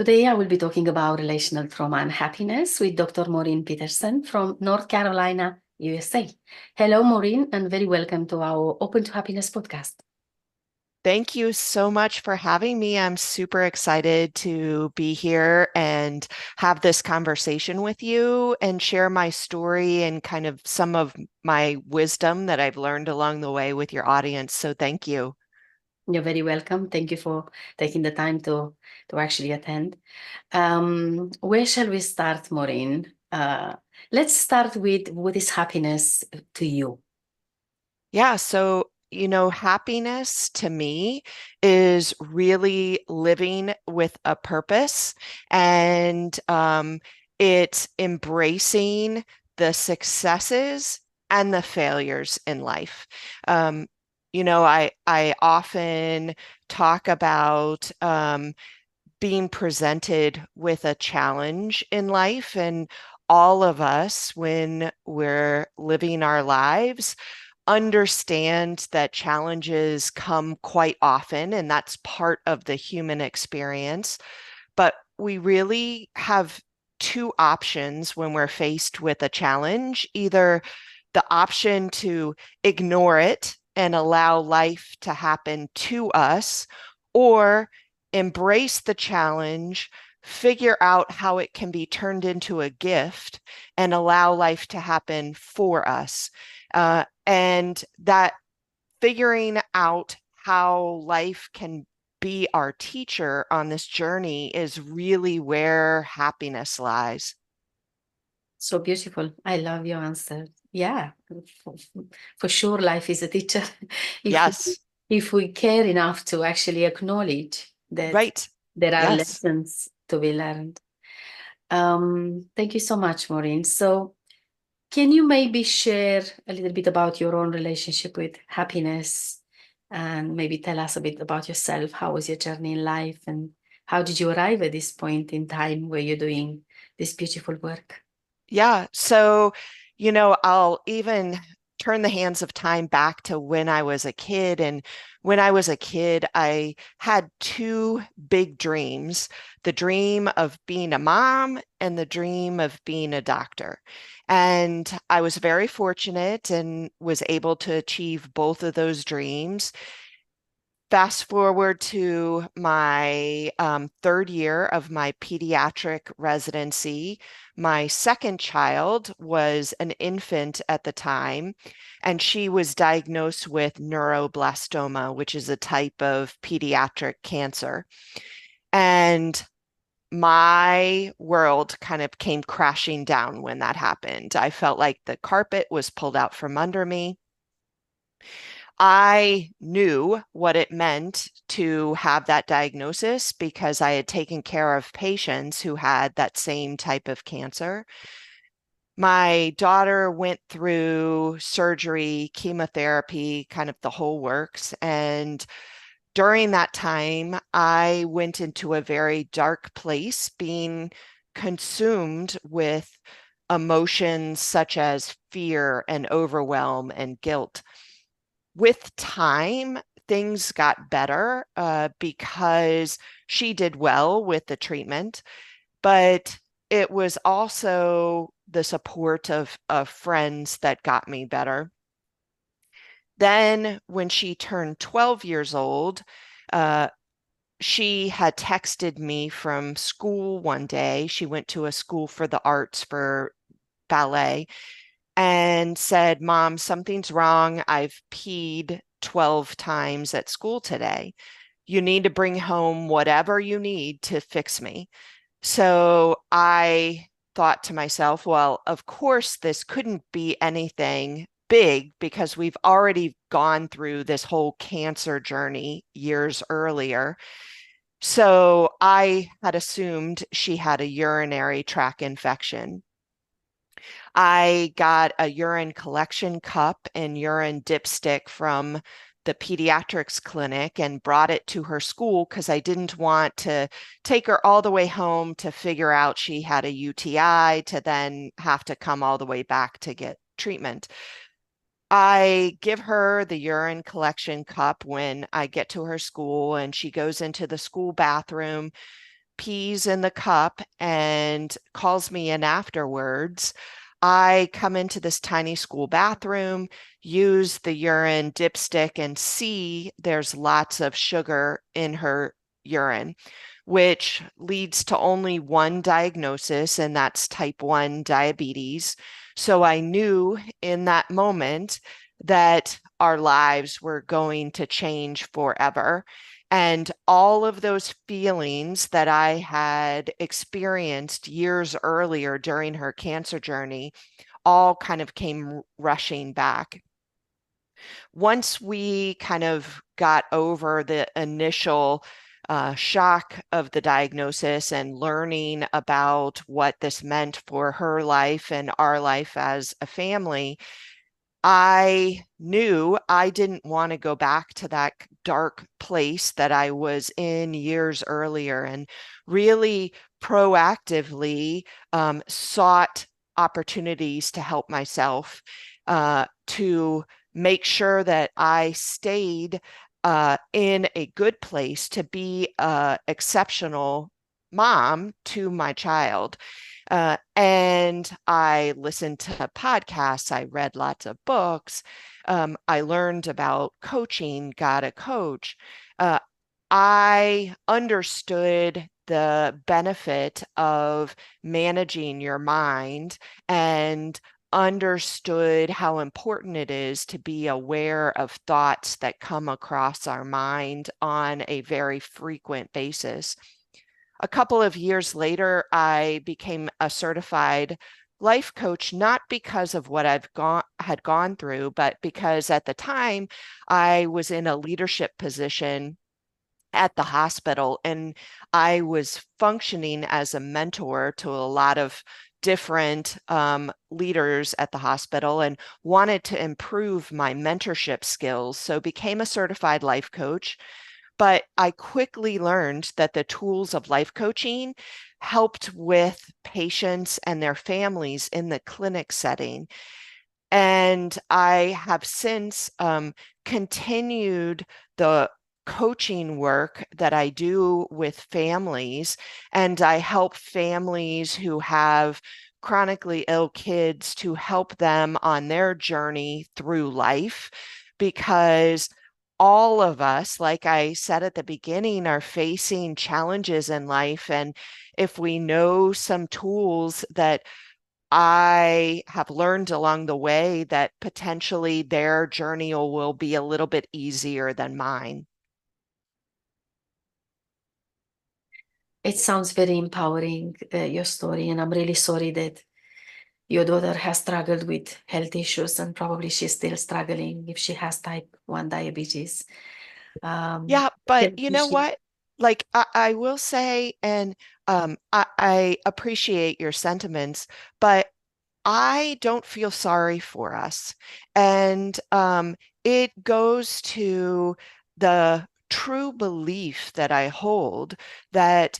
Today, I will be talking about relational trauma and happiness with Dr. Maureen Petersen from North Carolina, USA. Hello, Maureen, and very welcome to our Open to Happiness podcast. Thank you so much for having me. I'm super excited to be here and have this conversation with you and share my story and kind of some of my wisdom that I've learned along the way with your audience. So thank you. You're very welcome. Thank you for taking the time to actually attend. Where shall we start, Maureen? Let's start with what is happiness to you? Yeah, so happiness to me is really living with a purpose and it's embracing the successes and the failures in life. Um, I often talk about being presented with a challenge in life, and all of us, when we're living our lives, understand that challenges come quite often, and that's part of the human experience. But we really have two options when we're faced with a challenge: either the option to ignore it and allow life to happen to us, or embrace the challenge, figure out how it can be turned into a gift, and allow life to happen for us. And that figuring out how life can be our teacher on this journey is really where happiness lies. So beautiful. I love your answer. Yeah, for, for sure, life is a teacher. If Yes, if we care enough to actually acknowledge that right. there are Yes. lessons to be learned. Thank you so much, Maureen. So, can you maybe share a little bit about your own relationship with happiness and maybe tell us a bit about yourself? How was your journey in life and how did you arrive at this point in time where you're doing this beautiful work? Yeah. So, I'll even turn the hands of time back to when I was a kid. And when I was a kid, I had two big dreams: the dream of being a mom and the dream of being a doctor. And I was very fortunate and was able to achieve both of those dreams. Fast forward to my third year of my pediatric residency. My second child was an infant at the time, and she was diagnosed with neuroblastoma, which is a type of pediatric cancer. And my world kind of came crashing down when that happened. I felt like the carpet was pulled out from under me. I knew what it meant to have that diagnosis because I had taken care of patients who had that same type of cancer. My daughter went through surgery, chemotherapy, kind of the whole works. And during that time, I went into a very dark place, being consumed with emotions such as fear and overwhelm and guilt. With time, things got better because she did well with the treatment, but it was also the support of friends that got me better. Then, when she turned 12 years old, uh, she had texted me from school one day. She went to a school for the arts for ballet and said, "Mom, something's wrong. I've peed 12 times at school today. You need to bring home whatever you need to fix me." So I thought to myself, well, of course, this couldn't be anything big because we've already gone through this whole cancer journey years earlier. So I had assumed she had a urinary tract infection. I got a urine collection cup and urine dipstick from the pediatrics clinic and brought it to her school because I didn't want to take her all the way home to figure out she had a UTI to then have to come all the way back to get treatment. I give her the urine collection cup when I get to her school, and she goes into the school bathroom, pees in the cup and calls me in afterwards, I come into this tiny school bathroom, use the urine dipstick, and see there's lots of sugar in her urine, which leads to only one diagnosis, and that's type 1 diabetes. So I knew in that moment that our lives were going to change forever. And all of those feelings that I had experienced years earlier during her cancer journey all kind of came rushing back. Once we kind of got over the initial shock of the diagnosis and learning about what this meant for her life and our life as a family, I knew I didn't want to go back to that dark place that I was in years earlier, and really proactively sought opportunities to help myself, to make sure that I stayed in a good place to be an exceptional mom to my child. And I listened to podcasts, I read lots of books, I learned about coaching, got a coach. Uh, I understood the benefit of managing your mind and understood how important it is to be aware of thoughts that come across our mind on a very frequent basis. A couple of years later, I became a certified life coach, not because of what had gone through, but because at the time I was in a leadership position at the hospital, and I was functioning as a mentor to a lot of different leaders at the hospital and wanted to improve my mentorship skills. So became a certified life coach. But I quickly learned that the tools of life coaching helped with patients and their families in the clinic setting. And I have since continued the coaching work that I do with families, and I help families who have chronically ill kids to help them on their journey through life, because all of us, like I said at the beginning, are facing challenges in life. And if we know some tools that I have learned along the way, that potentially their journey will be a little bit easier than mine. It sounds very empowering, your story, and I'm really sorry that your daughter has struggled with health issues, and probably she's still struggling if she has type 1 diabetes. Um, Yeah, but can you know appreciate. what? Like I will say, and I appreciate your sentiments, but I don't feel sorry for us. And it goes to the true belief that I hold that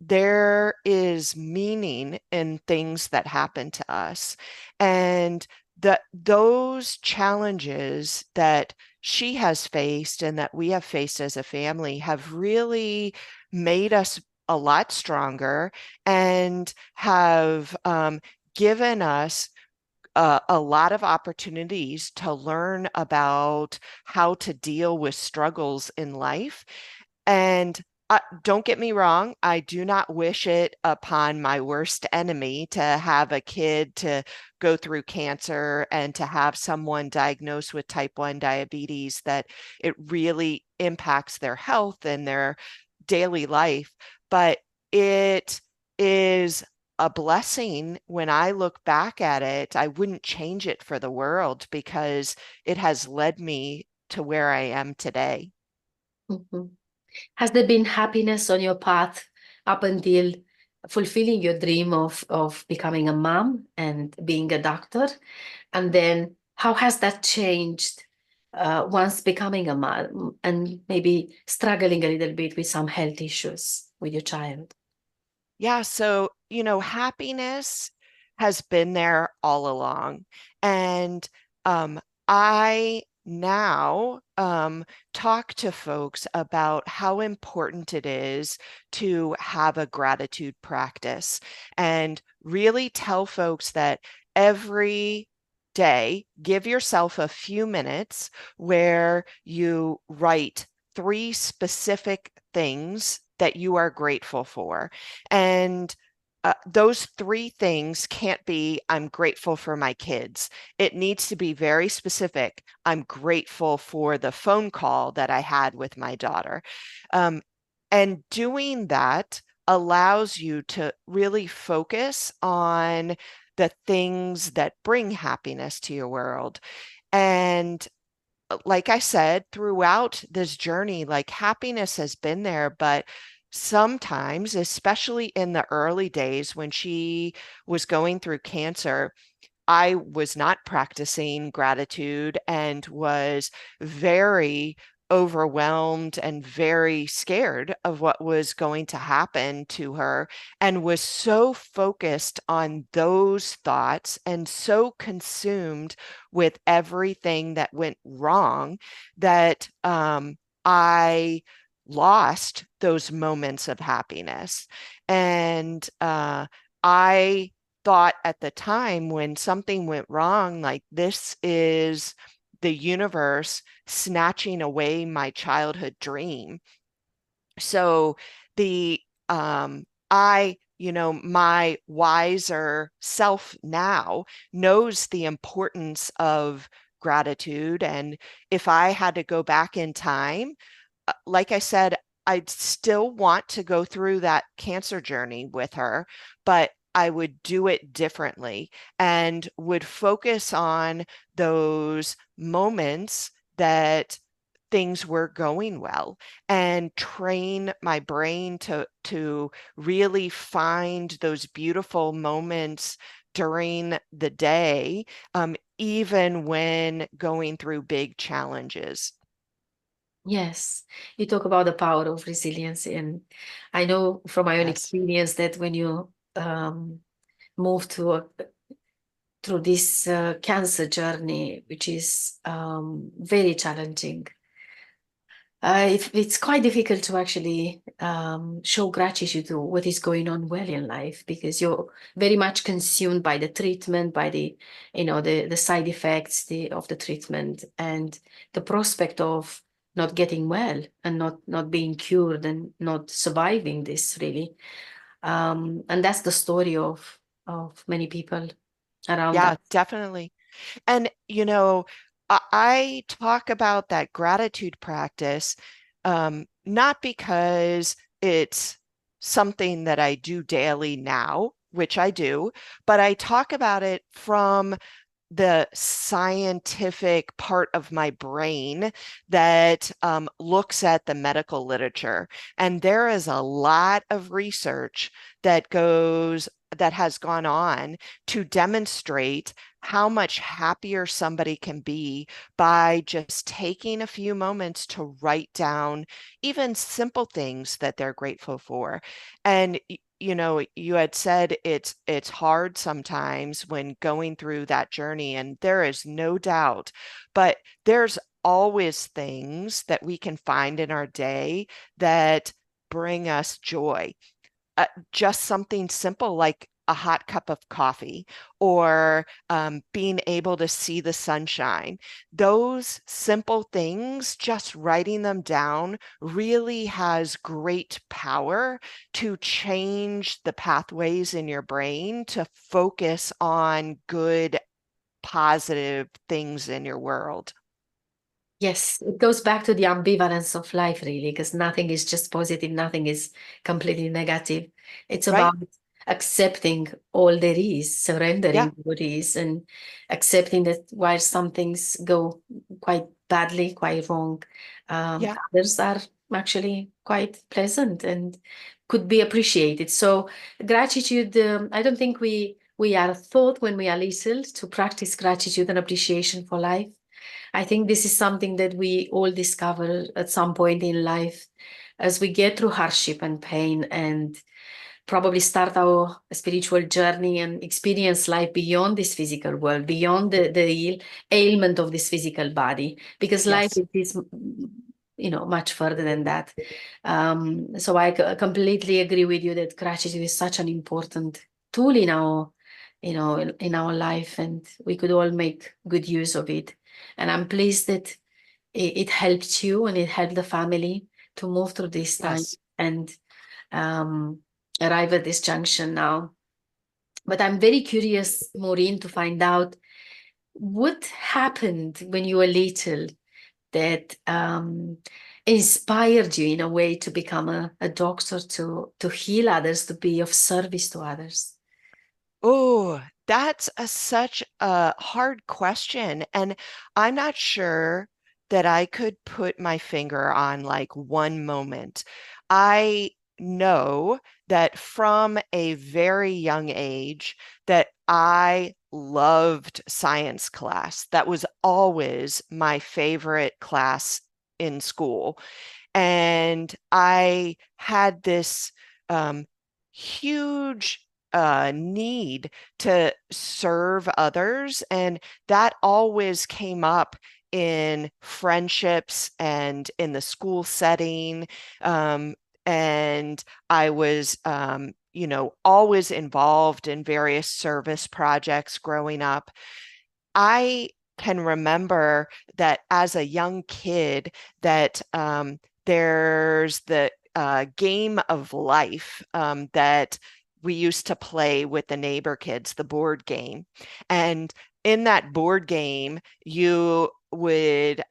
there is meaning in things that happen to us. And that those challenges that she has faced and that we have faced as a family have really made us a lot stronger and have given us a lot of opportunities to learn about how to deal with struggles in life. And don't get me wrong, I do not wish it upon my worst enemy to have a kid to go through cancer and to have someone diagnosed with type 1 diabetes, that it really impacts their health and their daily life. But it is a blessing. When I look back at it, I wouldn't change it for the world, because it has led me to where I am today. Mhm. Has there been happiness on your path up until fulfilling your dream of becoming a mom and being a doctor? And then how has that changed once becoming a mom and maybe struggling a little bit with some health issues with your child? Yeah, so, happiness has been there all along. And I now talk to folks about how important it is to have a gratitude practice and really tell folks that every day, give yourself a few minutes where you write 3 specific things that you are grateful for. And those 3 things can't be, I'm grateful for my kids. It needs to be very specific. I'm grateful for the phone call that I had with my daughter. Um, and doing that allows you to really focus on the things that bring happiness to your world. And like I said, throughout this journey, like happiness has been there, but sometimes, especially in the early days when she was going through cancer, I was not practicing gratitude and was very overwhelmed and very scared of what was going to happen to her, and was so focused on those thoughts and so consumed with everything that went wrong that I lost those moments of happiness. And I thought at the time when something went wrong, like this is the universe snatching away my childhood dream. So the my wiser self now knows the importance of gratitude. And if I had to go back in time, like I said, I'd still want to go through that cancer journey with her, but I would do it differently and would focus on those moments that things were going well and train my brain to really find those beautiful moments during the day, even when going through big challenges. Yes, you talk about the power of resilience, and I know from my own Yes. experience that when you move through this cancer journey, which is very challenging, it's quite difficult to actually show gratitude to what is going on well in life because you're very much consumed by the treatment, by the side effects of the treatment, and the prospect of not getting well and not being cured and not surviving this really. And that's the story of many people around us. Yeah, definitely. And, I talk about that gratitude practice, not because it's something that I do daily now, which I do, but I talk about it from the scientific part of my brain that looks at the medical literature. And there is a lot of research that has gone on to demonstrate how much happier somebody can be by just taking a few moments to write down even simple things that they're grateful for. And you had said it's hard sometimes when going through that journey, and there is no doubt, but there's always things that we can find in our day that bring us joy. Just something simple like a hot cup of coffee or being able to see the sunshine. Those simple things, just writing them down really has great power to change the pathways in your brain to focus on good, positive things in your world. Yes, it goes back to the ambivalence of life, really, because nothing is just positive, nothing is completely negative. It's Right? about accepting all there is, Yeah. surrendering what is, and accepting that while some things go quite badly, quite wrong, Yeah. others are actually quite pleasant and could be appreciated. So gratitude, I don't think we are taught when we are little to practice gratitude and appreciation for life. I think this is something that we all discover at some point in life as we get through hardship and pain and probably start our spiritual journey and experience life beyond this physical world, beyond the ailment of this physical body, because life Yes. is much further than that. So I completely agree with you that gratitude is such an important tool in our in our life, and we could all make good use of it. And I'm pleased that it helped you and it helped the family to move through this time Yes. and um, arrive at this junction now. But I'm very curious, Maureen, to find out what happened when you were little that inspired you in a way to become a doctor, to heal others, to be of service to others. Oh, that's such a hard question. And I'm not sure that I could put my finger on like one moment. I know that from a very young age that I loved science class. That was always my favorite class in school. And I had this huge need to serve others. And that always came up in friendships and in the school setting. Um, and I was, always involved in various service projects growing up. I can remember that as a young kid that there's the game of life that we used to play with the neighbor kids, the board game. And in that board game, you would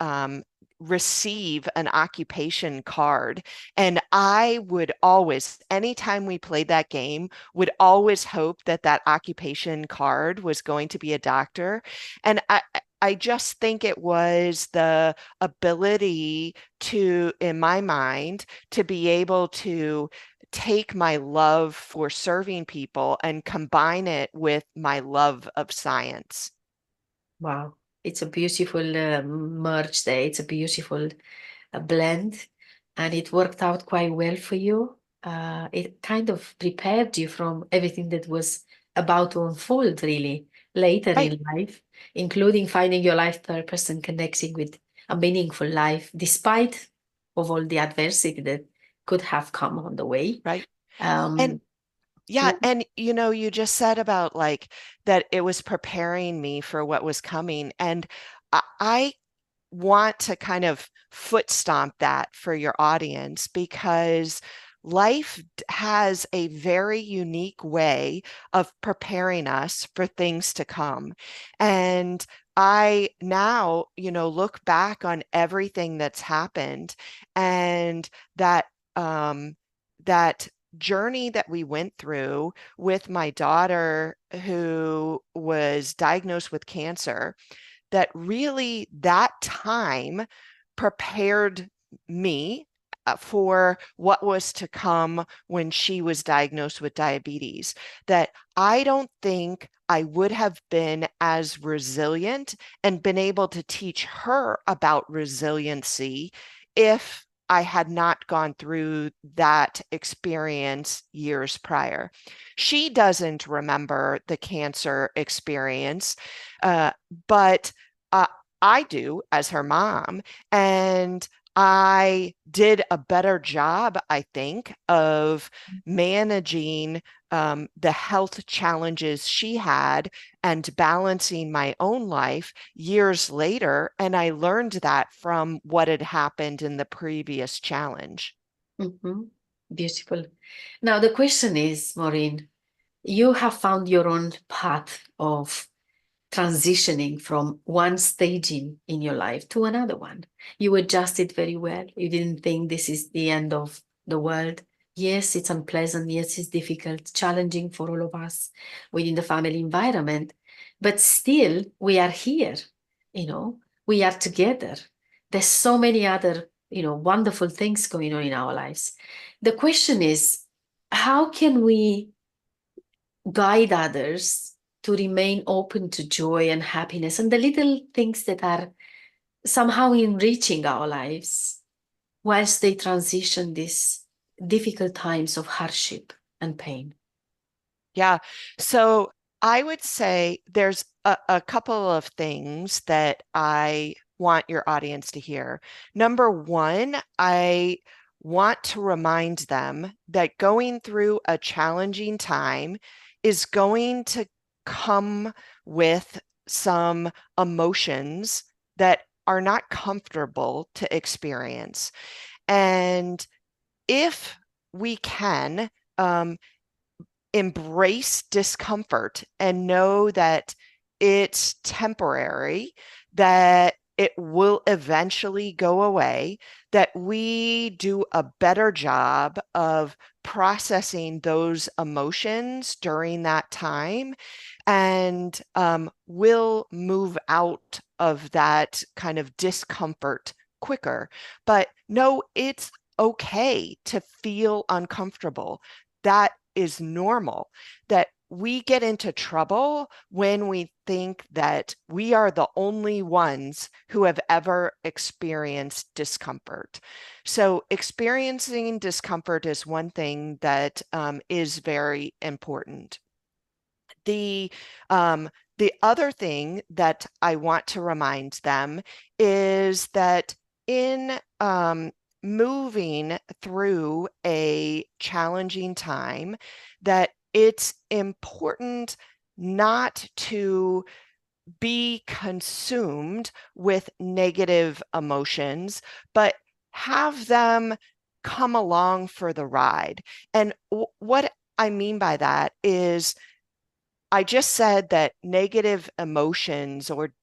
receive an occupation card. And I would always, anytime we played that game, would always hope that that occupation card was going to be a doctor. And I just think it was the ability to, in my mind, to be able to take my love for serving people and combine it with my love of science. Wow, it's a beautiful merge there. It's a beautiful blend, and it worked out quite well for you. It kind of prepared you from everything that was about to unfold really later Right, in life, including finding your life purpose and connecting with a meaningful life, despite of all the adversity that could have come on the way. right. And Um, yeah, yeah. and you just said about like that it was preparing me for what was coming. And I want to kind of foot stomp that for your audience because life has a very unique way of preparing us for things to come. And I now, look back on everything that's happened and um, that journey that we went through with my daughter who was diagnosed with cancer, that really that time prepared me for what was to come when she was diagnosed with diabetes. That I don't think I would have been as resilient and been able to teach her about resiliency if I had not gone through that experience years prior. She doesn't remember the cancer experience, uh, but uh, I do as her mom. And I did a better job, I think, of managing the health challenges she had and balancing my own life years later. And I learned that from what had happened in the previous challenge. Mhm. Beautiful. Now the question is, Maureen, you have found your own path of transitioning from one stage in your life to another one. You adjusted very well. You didn't think this is the end of the world. Yes, it's unpleasant. Yes, it's difficult, challenging for all of us within the family environment. But still, we are here. We are together. There's so many other, wonderful things going on in our lives. The question is, how can we guide others to remain open to joy and happiness and the little things that are somehow enriching our lives whilst they transition these difficult times of hardship? and pain? Yeah. So I would say there's a couple of things that I want your audience to hear. Number one, I want to remind them that going through a challenging time is going to come with some emotions that are not comfortable to experience. And if we can, um, embrace discomfort and know that it's temporary, that it will eventually go away, that we do a better job of processing those emotions during that time, and will move out of that kind of discomfort quicker. But no, it's okay to feel uncomfortable. That is normal. That we get into trouble when we think that we are the only ones who have ever experienced discomfort. So, experiencing discomfort is one thing that is very important. The um, the other thing that I want to remind them is that in moving through a challenging time, that it's important not to be consumed with negative emotions, but have them come along for the ride. And what I mean by that is, I just said that negative emotions or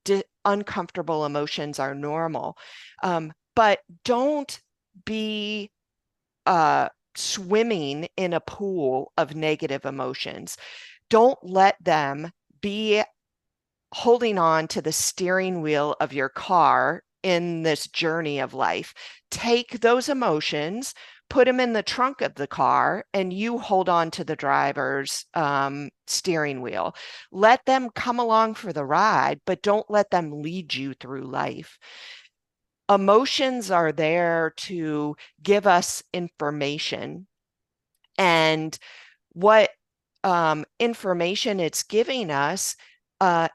uncomfortable emotions are normal, but don't be swimming in a pool of negative emotions. Don't let them be holding on to the steering wheel of your car in this journey of life. Take those emotions, put them in the trunk of the car, and you hold on to the driver's steering wheel. Let them come along for the ride, but don't let them lead you through life. Emotions are there to give us information, and what information it's giving us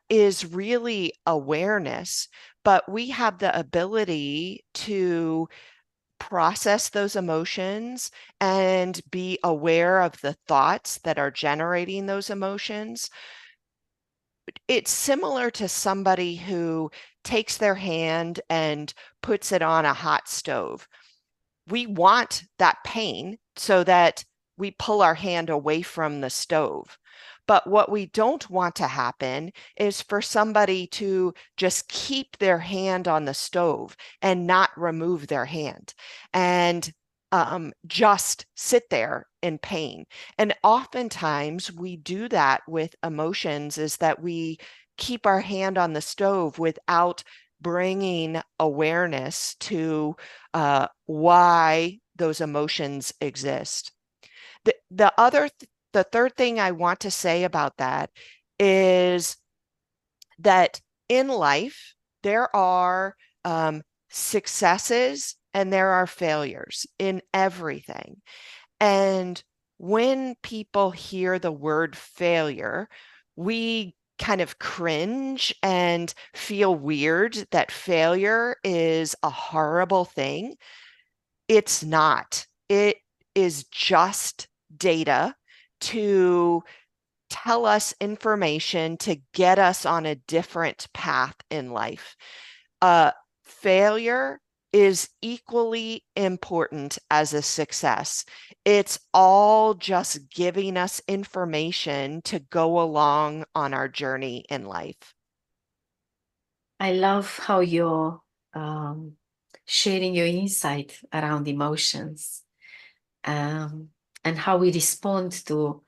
is really awareness, but we have the ability to process those emotions and be aware of the thoughts that are generating those emotions. It's similar to somebody who takes their hand and puts it on a hot stove. We want that pain so that we pull our hand away from the stove. But what we don't want to happen is for somebody to just keep their hand on the stove and not remove their hand and just sit there in pain. And oftentimes we do that with emotions, is that we keep our hand on the stove without bringing awareness to why those emotions exist. The third thing I want to say about that is that in life, there are successes and there are failures in everything. And when people hear the word failure, we kind of cringe and feel weird that failure is a horrible thing. It's not. It is just data to tell us information to get us on a different path in life. Failure is equally important as a success. It's all just giving us information to go along on our journey in life. I love how you're um, sharing your insight around emotions, um, and how we respond to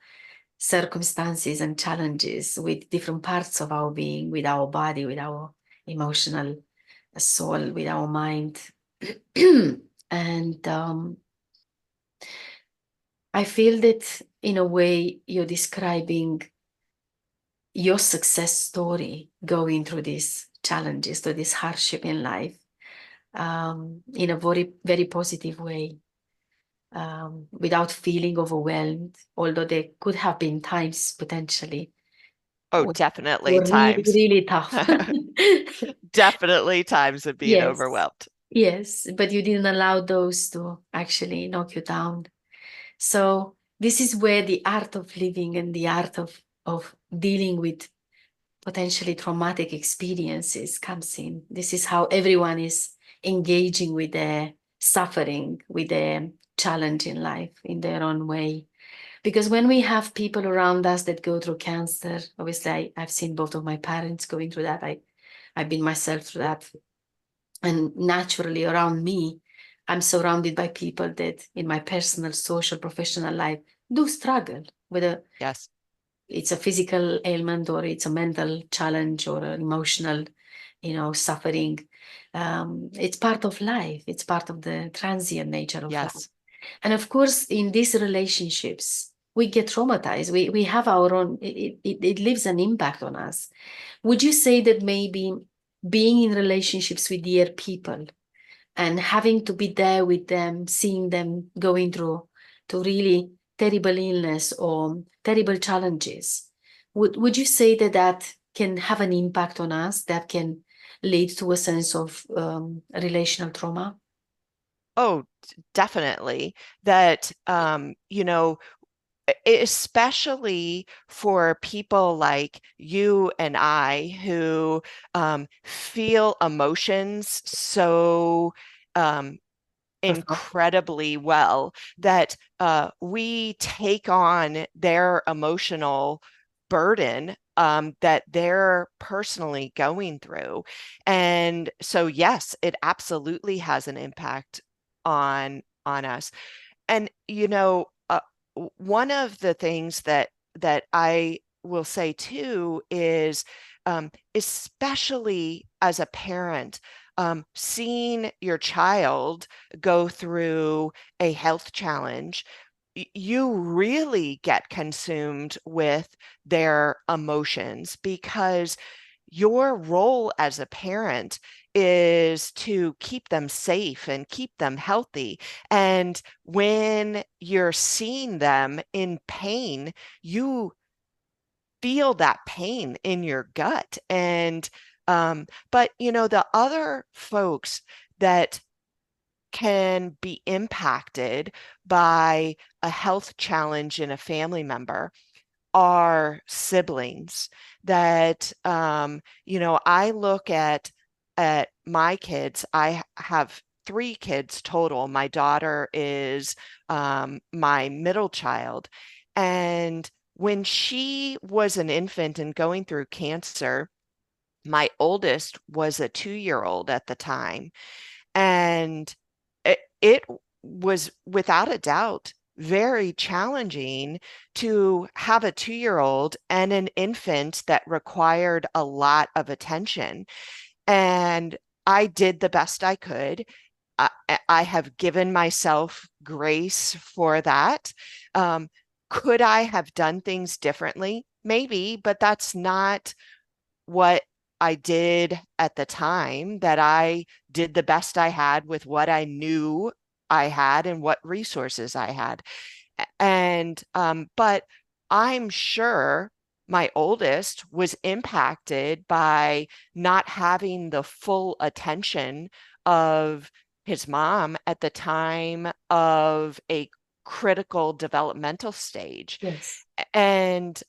circumstances and challenges with different parts of our being, with our body, with our emotional soul, with our mind. And I feel that in a way you're describing your success story going through these challenges, through this hardship in life, in a very, very positive way. without feeling overwhelmed, although there could have been times potentially Oh, when definitely were really, times. really tough. Definitely times of being Yes, overwhelmed. yes, but you didn't allow those to actually knock you down. So this is where the art of living and the art of dealing with potentially traumatic experiences comes in. This is how everyone is engaging with their suffering, with their challenge in life in their own way. Because when we have people around us that go through cancer, obviously I've seen both of my parents going through that. I've been myself through that. And naturally around me, I'm surrounded by people that in my personal, social, professional life do struggle, whether Yes, it's a physical ailment or it's a mental challenge or an emotional, suffering. It's part of life. It's part of the transient nature of life. yes. And of course, in these relationships, we get traumatized. We have our own, it leaves an impact on us. Would you say that maybe being in relationships with dear people and having to be there with them, seeing them going through to really terrible illness or terrible challenges, would you say that that can have an impact on us, that can lead to a sense of relational trauma? Oh, definitely. That, especially for people like you and I who feel emotions so um, Profound. incredibly well, that we take on their emotional burden that they're personally going through. And so, yes, it absolutely has an impact on us. And one of the things that I will say too is, especially as a parent, seeing your child go through a health challenge, you really get consumed with their emotions, because your role as a parent is to keep them safe and keep them healthy. And when you're seeing them in pain, you feel that pain in your gut. And but the other folks that can be impacted by a health challenge in a family member are siblings. That I look at my kids. I have three kids total. My daughter is my middle child. And when she was an infant and going through cancer, my oldest was a 2-year old at the time. And it was without a doubt very challenging to have a 2-year old and an infant that required a lot of attention. And I did the best I could. I, I have given myself grace for that. Um, could I have done things differently? Maybe, but that's not what I did at the time. That I did the best I had with what I knew I had and what resources I had. And but I'm sure my oldest was impacted by not having the full attention of his mom at the time of a critical developmental stage. Yes. And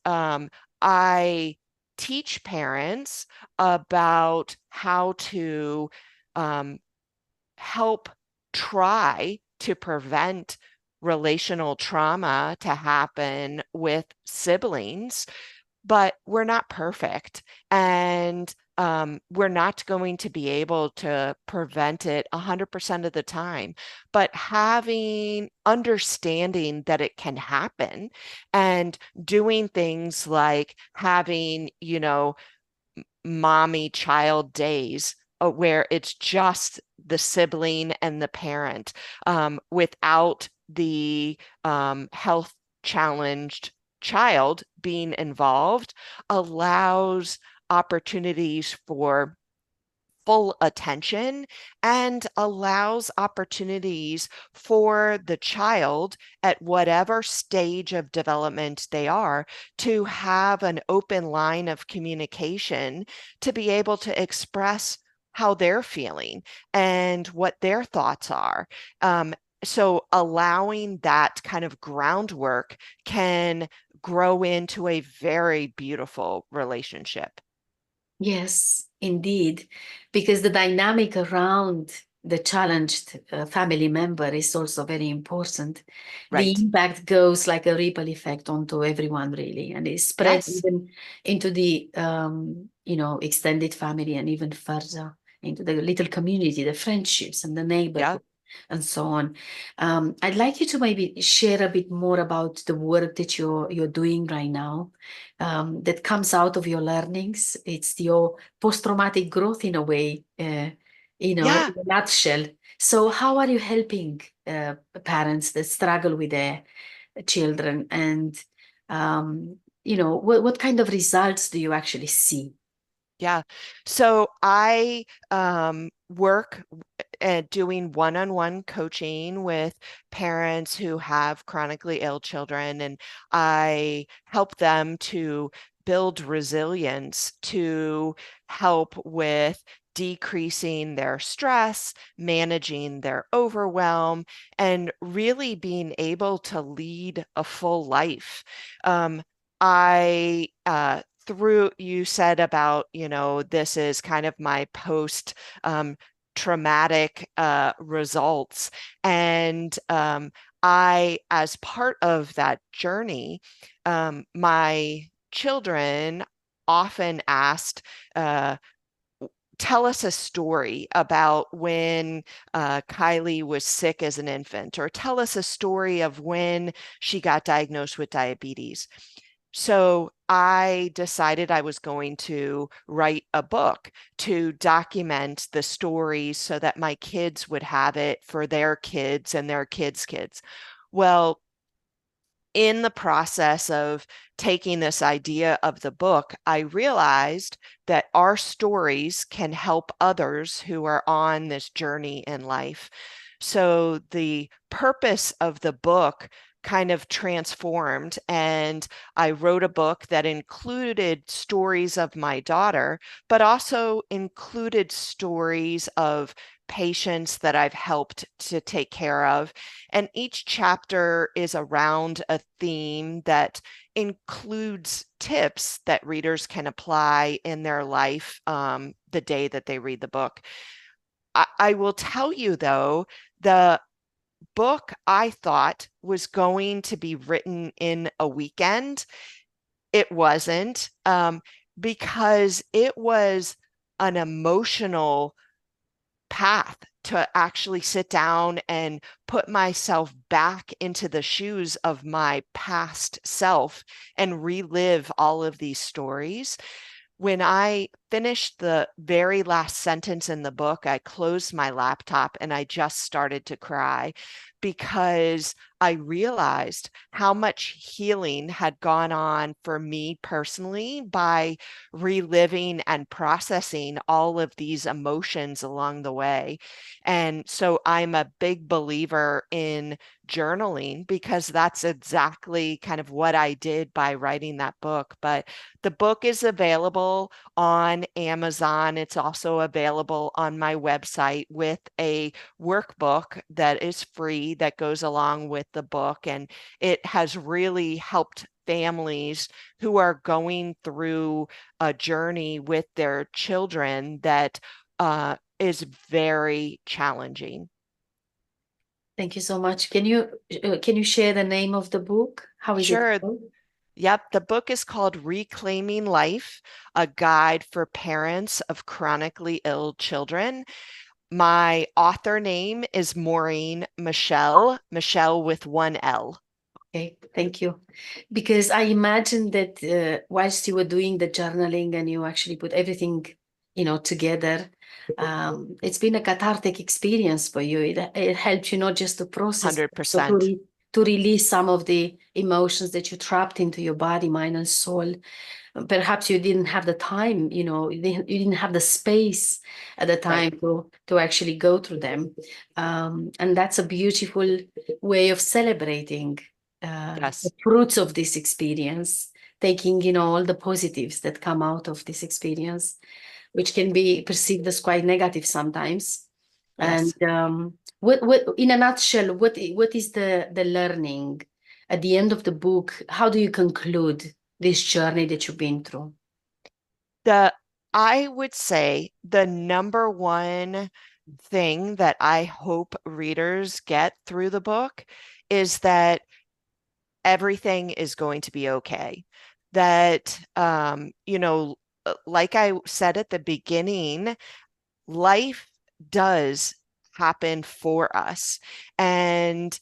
I teach parents about how to um, help try to prevent relational trauma to happen with siblings, but we're not perfect. And we're not going to be able to prevent it 100% of the time. But having understanding that it can happen, and doing things like having, mommy child days, where it's just the sibling and the parent, without the health challenged child being involved, allows opportunities for full attention and allows opportunities for the child at whatever stage of development they are to have an open line of communication to be able to express how they're feeling and what their thoughts are. So allowing that kind of groundwork can grow into a very beautiful relationship. Yes, indeed, because the dynamic around the challenged family member is also very important. The Right. impact goes like a ripple effect onto everyone, really, and it spreads Yes. even into the extended family and even further into the little community, the friendships and the Yeah. neighborhood and so on. I'd like you to maybe share a bit more about the work that you're doing right now, that comes out of your learnings. It's your post-traumatic growth in a way, Yeah. in a nutshell. So how are you helping parents that struggle with their children? And, what kind of results do you actually see? Yeah. So I work at doing one-on-one coaching with parents who have chronically ill children, and I help them to build resilience to help with decreasing their stress, managing their overwhelm, and really being able to lead a full life. I through you said about, this is kind of my post traumatic results. And as part of that journey, my children often asked, uh, tell us a story about when Kylie was sick as an infant, or tell us a story of when she got diagnosed with diabetes. So I decided I was going to write a book to document the stories so that my kids would have it for their kids and their kids' kids. Well, in the process of taking this idea of the book, I realized that our stories can help others who are on this journey in life. So the purpose of the book kind of transformed, and I wrote a book that included stories of my daughter, but also included stories of patients that I've helped to take care of. And each chapter is around a theme that includes tips that readers can apply in their life the day that they read the book. I will tell you, though, the book I thought was going to be written in a weekend. It wasn't, because it was an emotional path to actually sit down and put myself back into the shoes of my past self and relive all of these stories. When I finished the very last sentence in the book, I closed my laptop and I just started to cry because I realized how much healing had gone on for me personally by reliving and processing all of these emotions along the way. And so I'm a big believer in journaling because that's exactly kind of what I did by writing that book. But the book is available on Amazon. It's also available on my website with a workbook that is free that goes along with the book. And it has really helped families who are going through a journey with their children that is very challenging. Thank you so much. Can you share the name of the book? How is it Sure. called? Yep, the book is called Reclaiming Life, a guide for parents of chronically ill children. My author name is Maureen Michelle with one L. Okay, thank you. Because I imagine that whilst you were doing the journaling and you actually put everything, together, it's been a cathartic experience for you. It helped you not just to process, so to 100%. to release some of the emotions that you trapped into your body, mind, and soul. Perhaps you didn't have the time, you didn't have the space at the Right. time to actually go through them. And that's a beautiful way of celebrating the Yes. fruits of this experience, taking, all the positives that come out of this experience, which can be perceived as quite negative sometimes. And Yes. what in a nutshell, what is the learning at the end of the book? How do you conclude this journey that you've been through? The I would say the number one thing that I hope readers get through the book is that everything is going to be okay. That like I said at the beginning, life does happen for us. And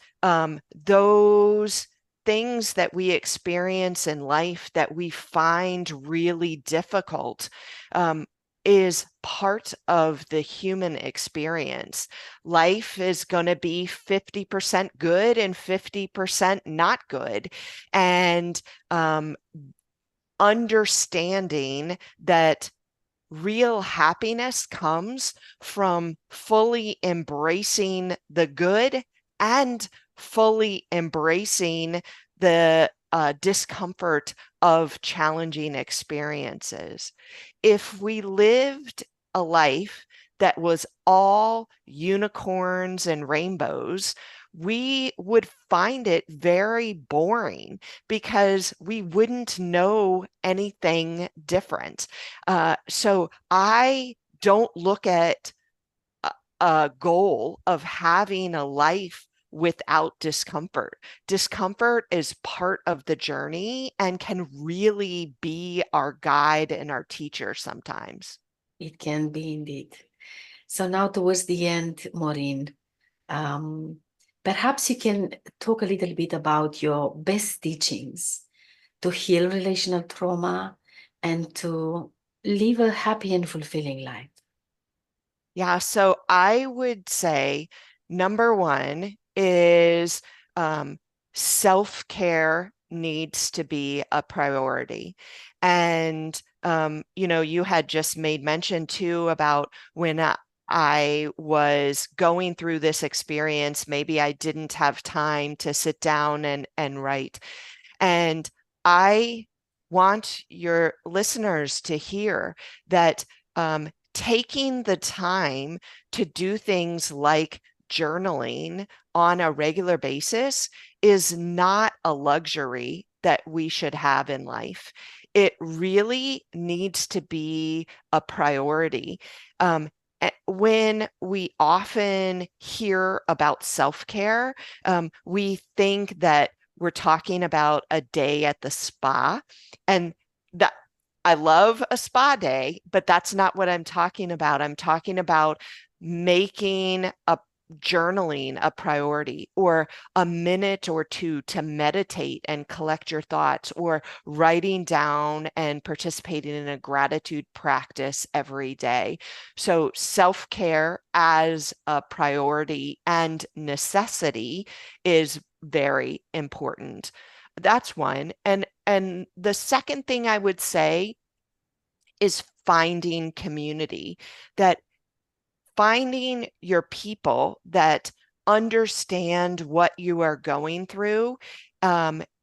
those things that we experience in life that we find really difficult is part of the human experience. Life is going to be 50% good and 50% not good. And understanding that real happiness comes from fully embracing the good and fully embracing the discomfort of challenging experiences. If we lived a life that was all unicorns and rainbows, we would find it very boring because we wouldn't know anything different. So I don't look at a goal of having a life without discomfort. Discomfort is part of the journey and can really be our guide and our teacher sometimes. It can be indeed. So now towards the end, Maureen, um, perhaps you can talk a little bit about your best teachings to heal relational trauma and to live a happy and fulfilling life. Yeah, so I would say number one is self-care needs to be a priority. And, you had just made mention too about when I was going through this experience, maybe I didn't have time to sit down and write. And I want your listeners to hear that taking the time to do things like journaling on a regular basis is not a luxury that we should have in life. It really needs to be a priority. When we often hear about self-care, we think that we're talking about a day at the spa. And that I love a spa day, but that's not what I'm talking about. I'm talking about making a journaling a priority, or a minute or two to meditate and collect your thoughts, or writing down and participating in a gratitude practice every day. So self-care as a priority and necessity is very important. That's one. And the second thing I would say is finding community, that finding your people that understand what you are going through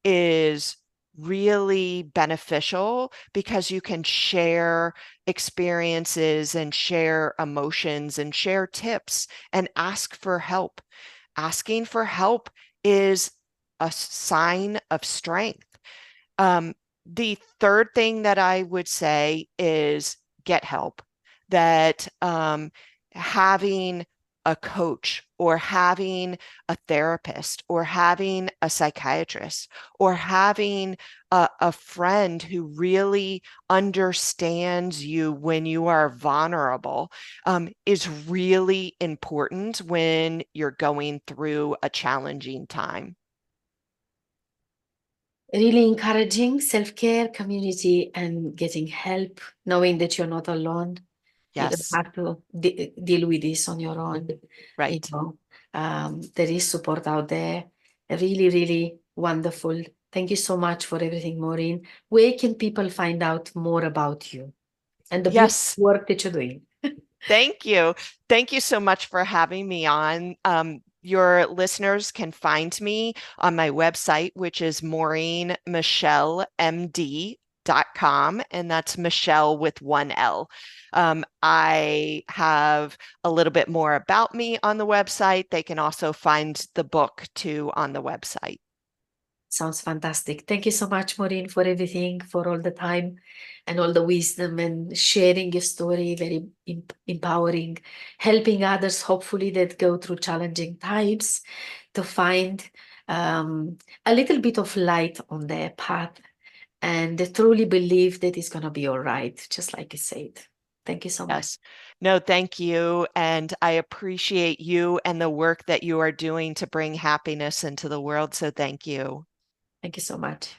is really beneficial, because you can share experiences and share emotions and share tips and ask for help. Asking for help is a sign of strength. Um, the third thing that I would say is get help. That having a coach, or having a therapist, or having a psychiatrist, or having a friend who really understands you when you are vulnerable is really important when you're going through a challenging time. Really encouraging self-care, community, and getting help, knowing that you're not alone. You don't Yes, have to deal with this on your own. You right. know, there is support out there, Really, really wonderful. Thank you so much for everything, Maureen. Where can people find out more about you and the beautiful Yes, work that you're doing? thank you. Thank you so much for having me on. Your listeners can find me on my website, which is maureenmichellemd.com, and that's Michelle with one L. I have a little bit more about me on the website. They can also find the book too on the website. Sounds fantastic. Thank you so much, Maureen, for everything, for all the time and all the wisdom and sharing your story. Very empowering, helping others, hopefully, that go through challenging times to find a little bit of light on their path and they truly believe that it's going to be all right, just like you said. Thank you so much. Yes. No, thank you. And I appreciate you and the work that you are doing to bring happiness into the world. So thank you. Thank you so much.